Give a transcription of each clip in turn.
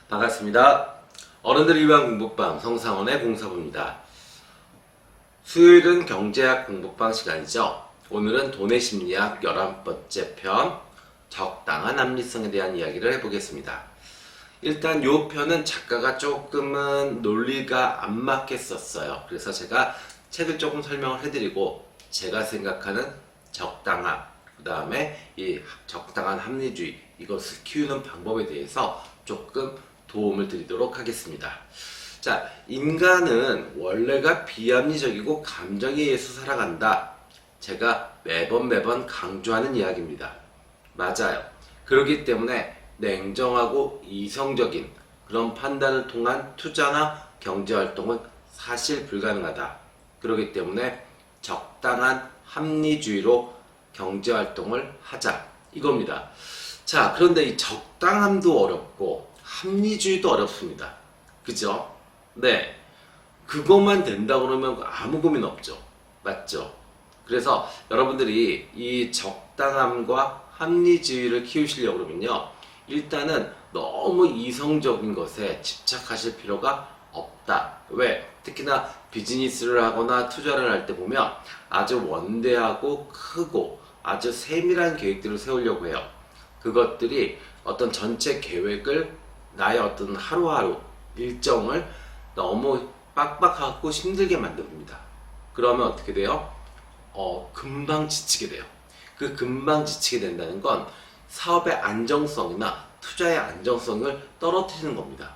반갑습니다. 어른들을 위한 공부방 성상원의 공사부입니다. 수요일은 경제학 공부방 시간이죠. 오늘은 돈의 심리학 11번째 편 적당한 합리성에 대한 이야기를 해보겠습니다. 일단 이 편은 작가가 조금은 논리가 안 맞겠었어요. 그래서 제가 책을 조금 설명을 해드리고 제가 생각하는 적당함, 그 다음에 이 적당한 합리주의, 이것을 키우는 방법에 대해서 조금 도움을 드리도록 하겠습니다. 자, 인간은 원래가 비합리적이고 감정에 의해서 살아간다. 제가 매번 강조하는 이야기입니다. 맞아요. 그렇기 때문에 냉정하고 이성적인 그런 판단을 통한 투자나 경제활동은 사실 불가능하다. 그렇기 때문에 적당한 합리주의로 경제활동을 하자. 이겁니다. 자, 그런데 이 적당함도 어렵고 합리주의도 어렵습니다. 그죠? 네. 그것만 된다 그러면 아무 고민 없죠. 맞죠? 그래서 여러분들이 이 적당함과 합리주의를 키우시려고 그러면요. 일단은 너무 이성적인 것에 집착하실 필요가 없다. 왜? 특히나 비즈니스를 하거나 투자를 할 때 보면 아주 원대하고 크고 아주 세밀한 계획들을 세우려고 해요. 그것들이 어떤 전체 계획을 나의 어떤 하루하루 일정을 너무 빡빡하고 힘들게 만듭니다. 그러면 어떻게 돼요? 금방 지치게 돼요. 그 금방 지치게 된다는 건 사업의 안정성이나 투자의 안정성을 떨어뜨리는 겁니다.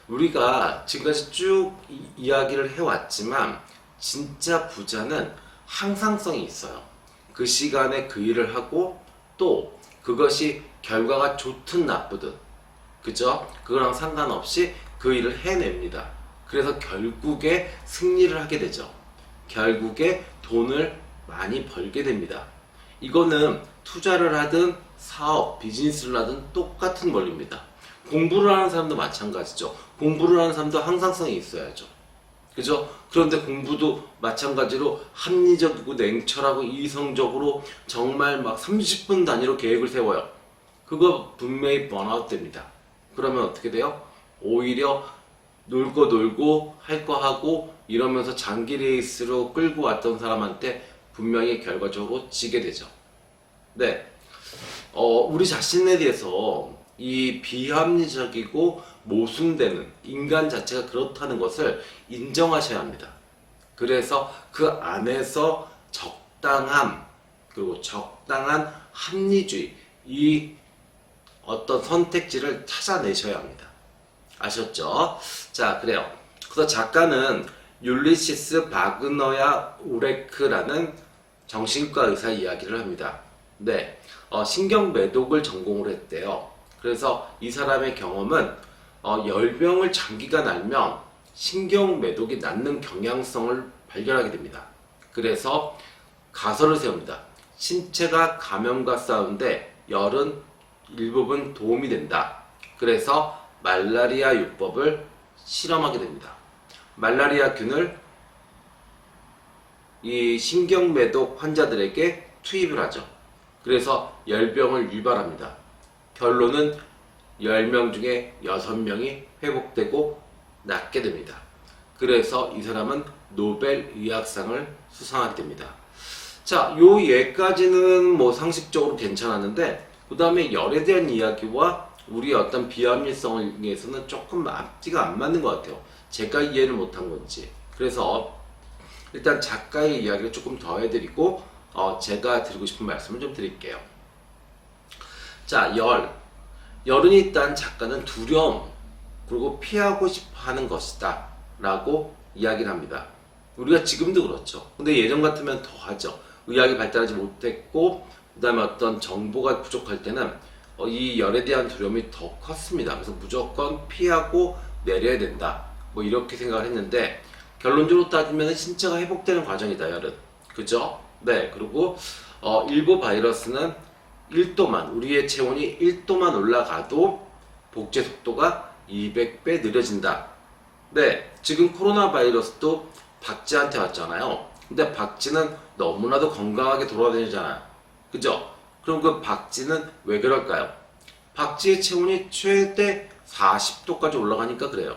우리가 지금까지 쭉 이야기를 해왔지만 진짜 부자는 항상성이 있어요. 그 시간에 그 일을 하고 또 그것이 결과가 좋든 나쁘든, 그죠? 그거랑 상관없이 그 일을 해냅니다. 그래서 결국에 승리를 하게 되죠. 결국에 돈을 많이 벌게 됩니다. 이거는 투자를 하든 사업, 비즈니스를 하든 똑같은 원리입니다. 공부를 하는 사람도 마찬가지죠. 공부를 하는 사람도 항상성이 있어야죠. 그죠? 그런데 공부도 마찬가지로 합리적이고 냉철하고 이성적으로 정말 막 30분 단위로 계획을 세워요. 그거 분명히 번아웃 됩니다. 그러면 어떻게 돼요? 오히려 놀고 할 거 하고 이러면서 장기 레이스로 끌고 왔던 사람한테 분명히 결과적으로 지게 되죠. 네. 우리 자신에 대해서 이 비합리적이고 모순되는 인간 자체가 그렇다는 것을 인정하셔야 합니다. 그래서 그 안에서 적당함, 그리고 적당한 합리주의, 이 어떤 선택지를 찾아내셔야 합니다. 아셨죠? 자, 그래요. 그래서 작가는 율리시스 바그너야 우레크라는 정신과 의사 이야기를 합니다. 네, 신경 매독을 전공을 했대요. 그래서 이 사람의 경험은 열병을 장기간 앓면 신경 매독이 낫는 경향성을 발견하게 됩니다. 그래서 가설을 세웁니다. 신체가 감염과 싸우는데 열은 일부분 도움이 된다. 그래서 말라리아 요법을 실험하게 됩니다. 말라리아균을 이 신경매독 환자들에게 투입을 하죠. 그래서 열병을 유발합니다. 결론은 10명 중에 6명이 회복되고 낫게 됩니다. 그래서 이 사람은 노벨 의학상을 수상하게 됩니다. 자, 요 예까지는 뭐 상식적으로 괜찮았는데 그 다음에 열에 대한 이야기와 우리의 어떤 비합리성에서는 조금 앞뒤가 안 맞는 것 같아요. 제가 이해를 못한 건지. 그래서 일단 작가의 이야기를 조금 더 해드리고 제가 드리고 싶은 말씀을 좀 드릴게요. 자, 열은 일단 작가는 두려움 그리고 피하고 싶어 하는 것이다 라고 이야기를 합니다. 우리가 지금도 그렇죠. 근데 예전 같으면 더 하죠. 의학이 발달하지 못했고 그 다음에 어떤 정보가 부족할 때는 이 열에 대한 두려움이 더 컸습니다. 그래서 무조건 피하고 내려야 된다. 뭐 이렇게 생각을 했는데 결론적으로 따지면 신체가 회복되는 과정이다, 열은. 그죠? 네. 그리고 일부 바이러스는 1도만, 우리의 체온이 1도만 올라가도 복제 속도가 200배 느려진다. 네. 지금 코로나 바이러스도 박쥐한테 왔잖아요. 근데 박쥐는 너무나도 건강하게 돌아다니잖아요. 그죠? 그럼 그 박쥐는 왜 그럴까요? 박쥐의 체온이 최대 40도까지 올라가니까 그래요.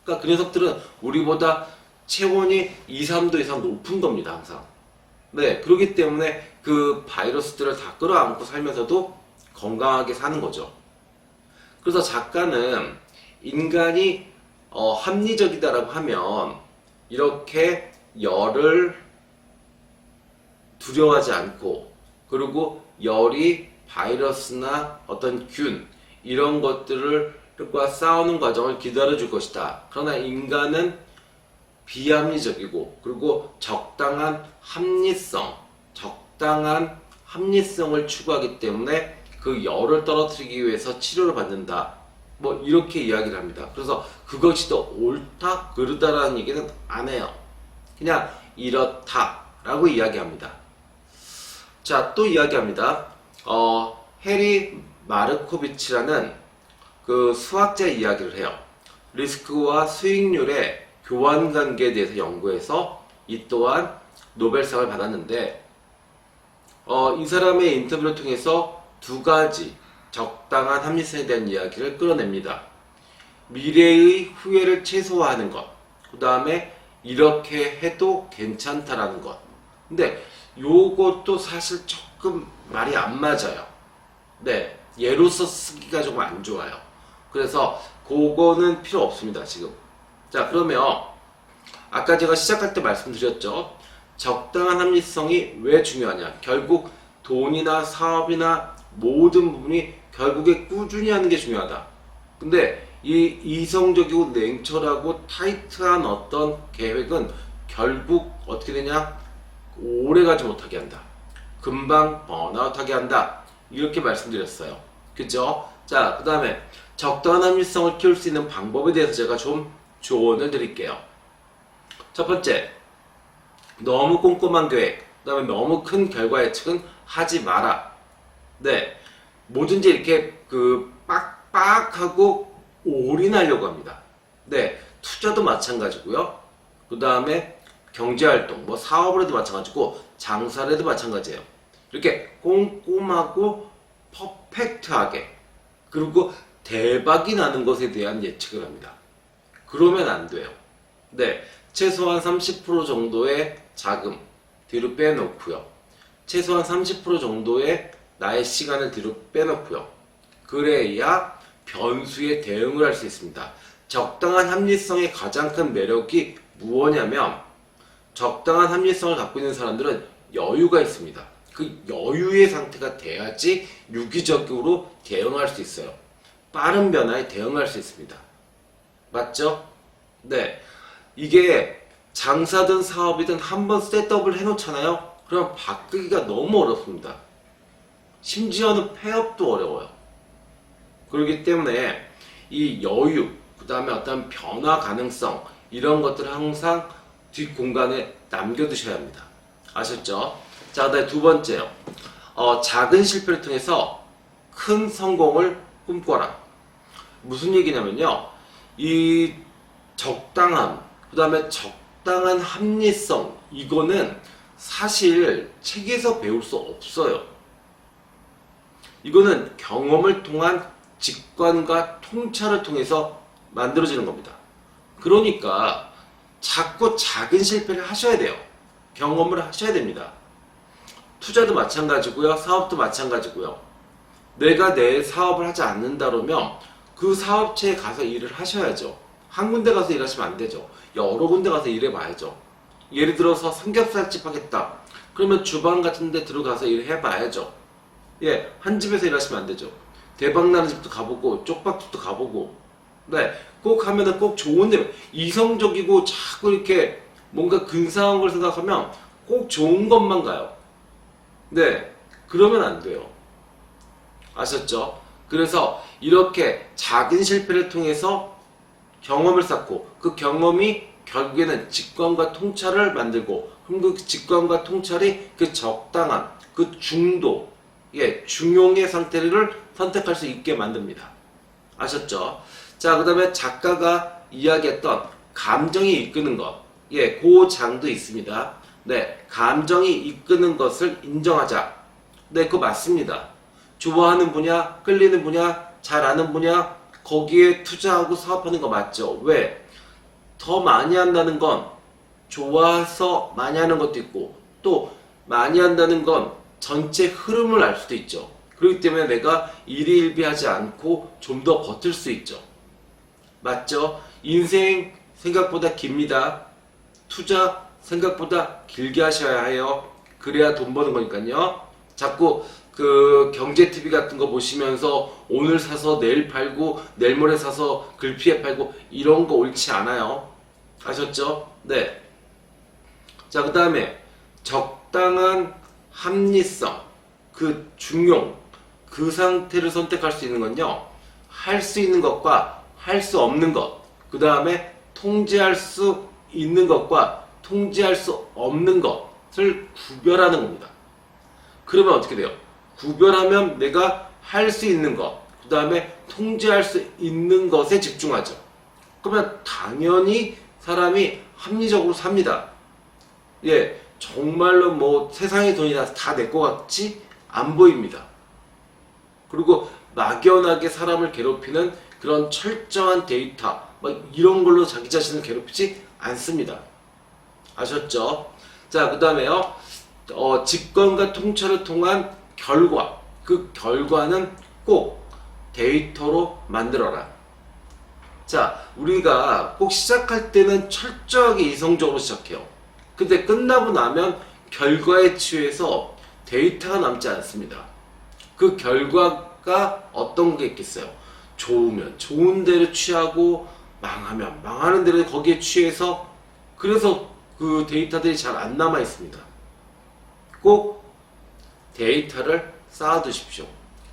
그러니까 그 녀석들은 우리보다 체온이 2, 3도 이상 높은 겁니다, 항상. 네, 그렇기 때문에 그 바이러스들을 다 끌어안고 살면서도 건강하게 사는 거죠. 그래서 작가는 인간이 합리적이다라고 하면 이렇게 열을 두려워하지 않고, 그리고 열이 바이러스나 어떤 균 이런 것들과 싸우는 과정을 기다려 줄 것이다. 그러나 인간은 비합리적이고, 그리고 적당한 합리성을 추구하기 때문에 그 열을 떨어뜨리기 위해서 치료를 받는다. 뭐 이렇게 이야기를 합니다. 그래서 그것이 더 옳다 그르다라는 얘기는 안 해요. 그냥 이렇다라고 이야기합니다. 자, 또 이야기합니다. 해리 마르코비치라는 그 수학자 이야기를 해요. 리스크와 수익률의 교환 관계에 대해서 연구해서 이 또한 노벨상을 받았는데, 이 사람의 인터뷰를 통해서 두 가지 적당한 합리성에 대한 이야기를 끌어냅니다. 미래의 후회를 최소화하는 것, 그 다음에 이렇게 해도 괜찮다라는 것. 근데 요것도 사실 조금 말이 안 맞아요. 네, 예로서 쓰기가 조금 안 좋아요. 그래서 그거는 필요 없습니다, 지금. 자, 그러면 아까 제가 시작할 때 말씀드렸죠. 적당한 합리성이 왜 중요하냐. 결국 돈이나 사업이나 모든 부분이 결국에 꾸준히 하는 게 중요하다. 근데 이 이성적이고 냉철하고 타이트한 어떤 계획은 결국 어떻게 되냐? 오래 가지 못하게 한다. 금방 번아웃하게 한다. 이렇게 말씀드렸어요. 그죠? 자, 그 다음에 적당한 합리성을 키울 수 있는 방법에 대해서 제가 좀 조언을 드릴게요. 첫 번째, 너무 꼼꼼한 계획, 그 다음에 너무 큰 결과 예측은 하지 마라. 네, 뭐든지 이렇게 빡빡하고 올인하려고 합니다. 네, 투자도 마찬가지고요. 그 다음에 경제활동, 뭐 사업을 해도 마찬가지고 장사를 해도 마찬가지예요. 이렇게 꼼꼼하고 퍼펙트하게, 그리고 대박이 나는 것에 대한 예측을 합니다. 그러면 안 돼요. 네, 최소한 30% 정도의 자금 뒤로 빼놓고요. 최소한 30% 정도의 나의 시간을 뒤로 빼놓고요. 그래야 변수에 대응을 할 수 있습니다. 적당한 합리성의 가장 큰 매력이 무엇이냐면, 적당한 합리성을 갖고 있는 사람들은 여유가 있습니다. 그 여유의 상태가 돼야지 유기적으로 대응할 수 있어요. 빠른 변화에 대응할 수 있습니다. 맞죠? 네. 이게 장사든 사업이든 한번 셋업을 해놓잖아요. 그럼 바꾸기가 너무 어렵습니다. 심지어는 폐업도 어려워요. 그렇기 때문에 이 여유, 그 다음에 어떤 변화 가능성, 이런 것들을 항상 뒷공간에 남겨두셔야 합니다. 아셨죠? 자, 그다음에 두 번째요. 작은 실패를 통해서 큰 성공을 꿈꿔라. 무슨 얘기냐면요. 이 적당함, 그 다음에 적당한 합리성, 이거는 사실 책에서 배울 수 없어요. 이거는 경험을 통한 직관과 통찰을 통해서 만들어지는 겁니다. 그러니까 자꾸 작은 실패를 하셔야 돼요. 경험을 하셔야 됩니다. 투자도 마찬가지고요. 사업도 마찬가지고요. 내가 내 사업을 하지 않는다 그러면 그 사업체에 가서 일을 하셔야죠. 한 군데 가서 일하시면 안 되죠. 여러 군데 가서 일해봐야죠. 예를 들어서 삼겹살집 하겠다. 그러면 주방 같은 데 들어가서 일해봐야죠. 예, 한 집에서 일하시면 안 되죠. 대박나는 집도 가보고 쪽밥집도 가보고, 네, 꼭 하면은 꼭 좋은데, 이성적이고 자꾸 이렇게 뭔가 근사한 걸 생각하면 꼭 좋은 것만 가요. 네, 그러면 안 돼요. 아셨죠? 그래서 이렇게 작은 실패를 통해서 경험을 쌓고, 그 경험이 결국에는 직관과 통찰을 만들고, 그럼 그 직관과 통찰이 그 적당한, 그 중도, 예, 중용의 상태를 선택할 수 있게 만듭니다. 아셨죠? 자, 그 다음에 작가가 이야기했던 감정이 이끄는 것, 예, 그 장도 있습니다. 네, 감정이 이끄는 것을 인정하자. 네, 그거 맞습니다. 좋아하는 분야, 끌리는 분야, 잘 아는 분야 거기에 투자하고 사업하는 거 맞죠? 왜? 더 많이 한다는 건 좋아서 많이 하는 것도 있고 또 많이 한다는 건 전체 흐름을 알 수도 있죠. 그렇기 때문에 내가 일희일비하지 않고 좀 더 버틸 수 있죠. 맞죠? 인생 생각보다 깁니다. 투자 생각보다 길게 하셔야 해요. 그래야 돈 버는 거니까요. 자꾸 그 경제 TV 같은 거 보시면서 오늘 사서 내일 팔고 내일 모레 사서 글피에 팔고 이런 거 옳지 않아요. 아셨죠? 네. 자, 그 다음에 적당한 합리성, 그 중용, 그 상태를 선택할 수 있는 건요. 할 수 있는 것과 할 수 없는 것, 그 다음에 통제할 수 있는 것과 통제할 수 없는 것을 구별하는 겁니다. 그러면 어떻게 돼요? 구별하면 내가 할 수 있는 것, 그 다음에 통제할 수 있는 것에 집중하죠. 그러면 당연히 사람이 합리적으로 삽니다. 예, 정말로 뭐 세상의 돈이 다 내 것 같지 안 보입니다. 그리고 막연하게 사람을 괴롭히는 그런 철저한 데이터, 막 이런 걸로 자기 자신을 괴롭히지 않습니다. 아셨죠? 자, 그 다음에요. 직관과 통찰을 통한 결과, 그 결과는 꼭 데이터로 만들어라. 자, 우리가 꼭 시작할 때는 철저하게 이성적으로 시작해요. 근데 끝나고 나면 결과에 취해서 데이터가 남지 않습니다. 그 결과가 어떤 게 있겠어요? 좋으면 좋은 대로 취하고 망하면 망하는 대로 거기에 취해서 그래서 그 데이터들이 잘 안 남아 있습니다. 꼭 데이터를 쌓아두십시오.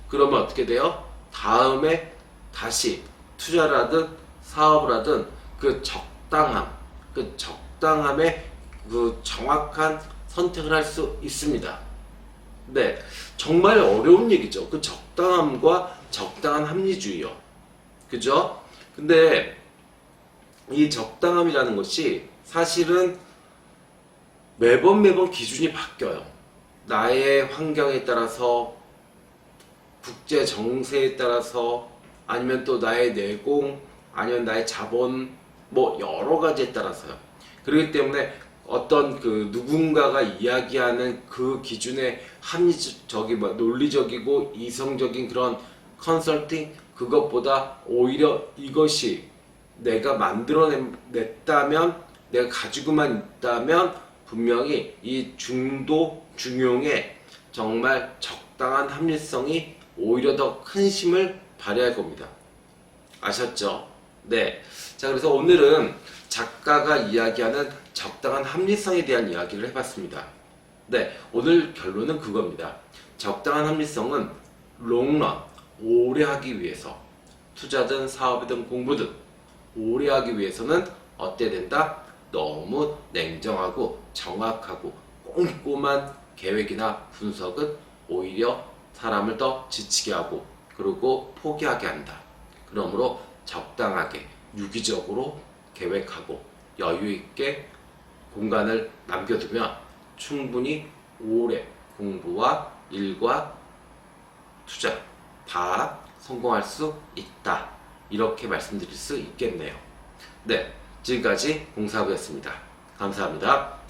그러면 어떻게 돼요? 다음에 다시 투자를 하든 사업을 하든 그 적당함에 그 정확한 선택을 할 수 있습니다. 네, 정말 어려운 얘기죠. 그 적당함과 적당한 합리주의요. 그죠? 근데 이 적당함이라는 것이 사실은 매번 기준이 바뀌어요. 나의 환경에 따라서, 국제 정세에 따라서, 아니면 또 나의 내공, 아니면 나의 자본, 뭐 여러 가지에 따라서요. 그렇기 때문에 어떤 그 누군가가 이야기하는 그 기준의 논리적이고 이성적인 그런 컨설팅 그것보다 오히려 이것이 내가 만들어냈다면 내가 가지고만 있다면 분명히 이 중용에 정말 적당한 합리성이 오히려 더 큰 힘을 발휘할 겁니다. 아셨죠? 네. 자, 그래서 오늘은 작가가 이야기하는 적당한 합리성에 대한 이야기를 해봤습니다. 네, 오늘 결론은 그겁니다. 적당한 합리성은 롱런, 오래 하기 위해서 투자든 사업이든 공부든 오래 하기 위해서는 어때야 된다? 너무 냉정하고 정확하고 꼼꼼한 계획이나 분석은 오히려 사람을 더 지치게 하고 그리고 포기하게 한다. 그러므로 적당하게 유기적으로 계획하고 여유있게 공간을 남겨두면 충분히 오래 공부와 일과 투자 다 성공할 수 있다. 이렇게 말씀드릴 수 있겠네요. 네, 지금까지 공사부였습니다. 감사합니다.